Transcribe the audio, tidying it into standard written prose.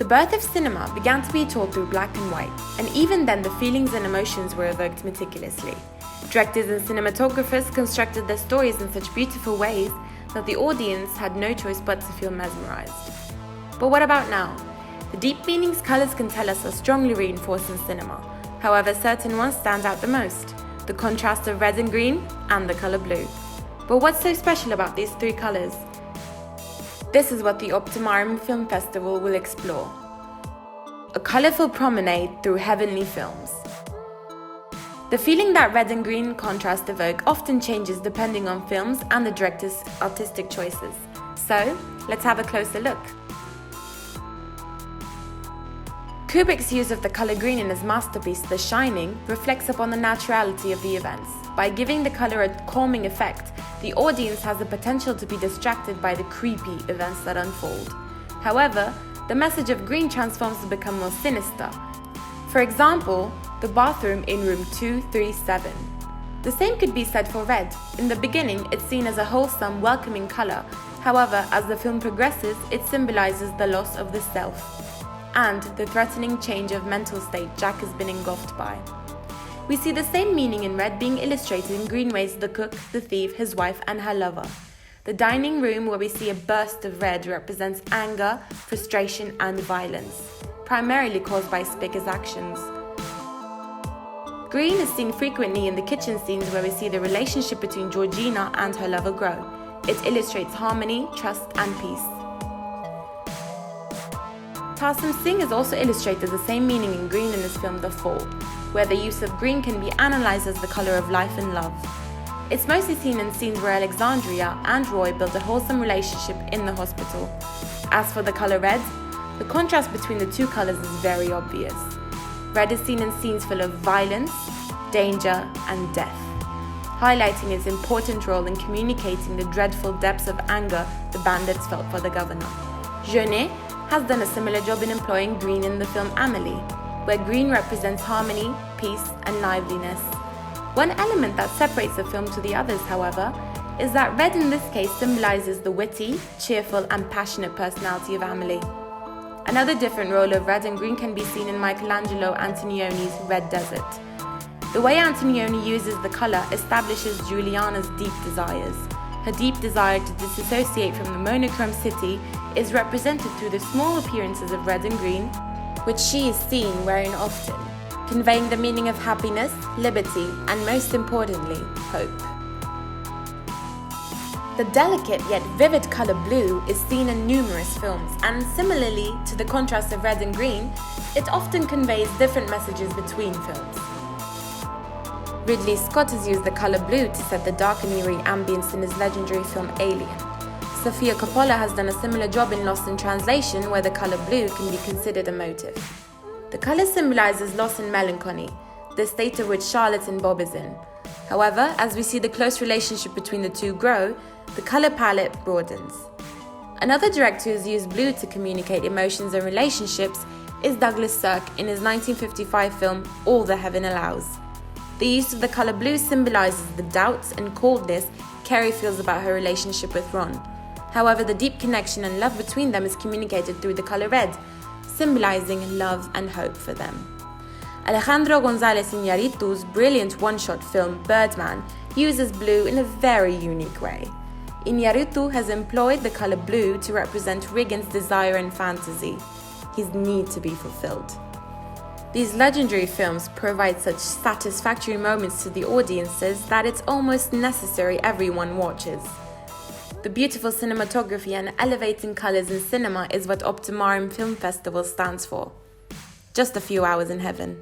birth of cinema began to be told through black and white, and even then the feelings and emotions were evoked meticulously. Directors and cinematographers constructed their stories in such beautiful ways that the audience had no choice but to feel mesmerized. But what about now? The deep meanings colors can tell us are strongly reinforced in cinema. However, certain ones stand out the most: the contrast of red and green and the color blue. But what's so special about these three colors? This is what the Optimarum Film Festival will explore. A colorful promenade through heavenly films. The feeling that red and green contrast evoke often changes depending on films and the director's artistic choices. So, let's have a closer look. Kubrick's use of the color green in his masterpiece The Shining reflects upon the naturality of the events. By giving the color a calming effect, the audience has the potential to be distracted by the creepy events that unfold. However, the message of green transforms to become more sinister. For example, the bathroom in room 237. The same could be said for red. In the beginning, it's seen as a wholesome, welcoming color. However, as the film progresses, it symbolizes the loss of the self and the threatening change of mental state Jack has been engulfed by. We see the same meaning in red being illustrated in green ways: the cook, the thief, his wife, and her lover. The dining room, where we see a burst of red, represents anger, frustration, and violence, primarily caused by Spicker's actions. Green is seen frequently in the kitchen scenes, where we see the relationship between Georgina and her lover grow. It illustrates harmony, trust, and peace. Tarsem Singh has also illustrated the same meaning in green in his film The Fall, where the use of green can be analysed as the colour of life and love. It's mostly seen in scenes where Alexandria and Roy build a wholesome relationship in the hospital. As for the colour red, the contrast between the two colours is very obvious. Red is seen in scenes full of violence, danger, and death, highlighting its important role in communicating the dreadful depths of anger the bandits felt for the governor. Jeunet has done a similar job in employing green in the film Amélie, where green represents harmony, peace, and liveliness. One element that separates the film to the others, however, is that red in this case symbolizes the witty, cheerful, and passionate personality of Amélie. Another different role of red and green can be seen in Michelangelo Antonioni's Red Desert. The way Antonioni uses the color establishes Juliana's deep desires. Her deep desire to disassociate from the monochrome city is represented through the small appearances of red and green, which she is seen wearing often, conveying the meaning of happiness, liberty, and most importantly, hope. The delicate yet vivid color blue is seen in numerous films, and similarly to the contrast of red and green, it often conveys different messages between films. Ridley Scott has used the color blue to set the dark and eerie ambience in his legendary film Alien. Sofia Coppola has done a similar job in Lost in Translation, where the color blue can be considered a motive. The color symbolizes loss and melancholy, the state of which Charlotte and Bob is in. However, as we see the close relationship between the two grow, the color palette broadens. Another director who's used blue to communicate emotions and relationships is Douglas Sirk in his 1955 film All the Heaven Allows. The use of the color blue symbolizes the doubts and coldness Carrie feels about her relationship with Ron. However, the deep connection and love between them is communicated through the color red, symbolizing love and hope for them. Alejandro González Iñárritu's brilliant one-shot film Birdman uses blue in a very unique way. Iñárritu has employed the color blue to represent Regan's desire and fantasy, his need to be fulfilled. These legendary films provide such satisfactory moments to the audiences that it's almost necessary everyone watches. The beautiful cinematography and elevating colors in cinema is what Optimarum Film Festival stands for. Just a few hours in heaven.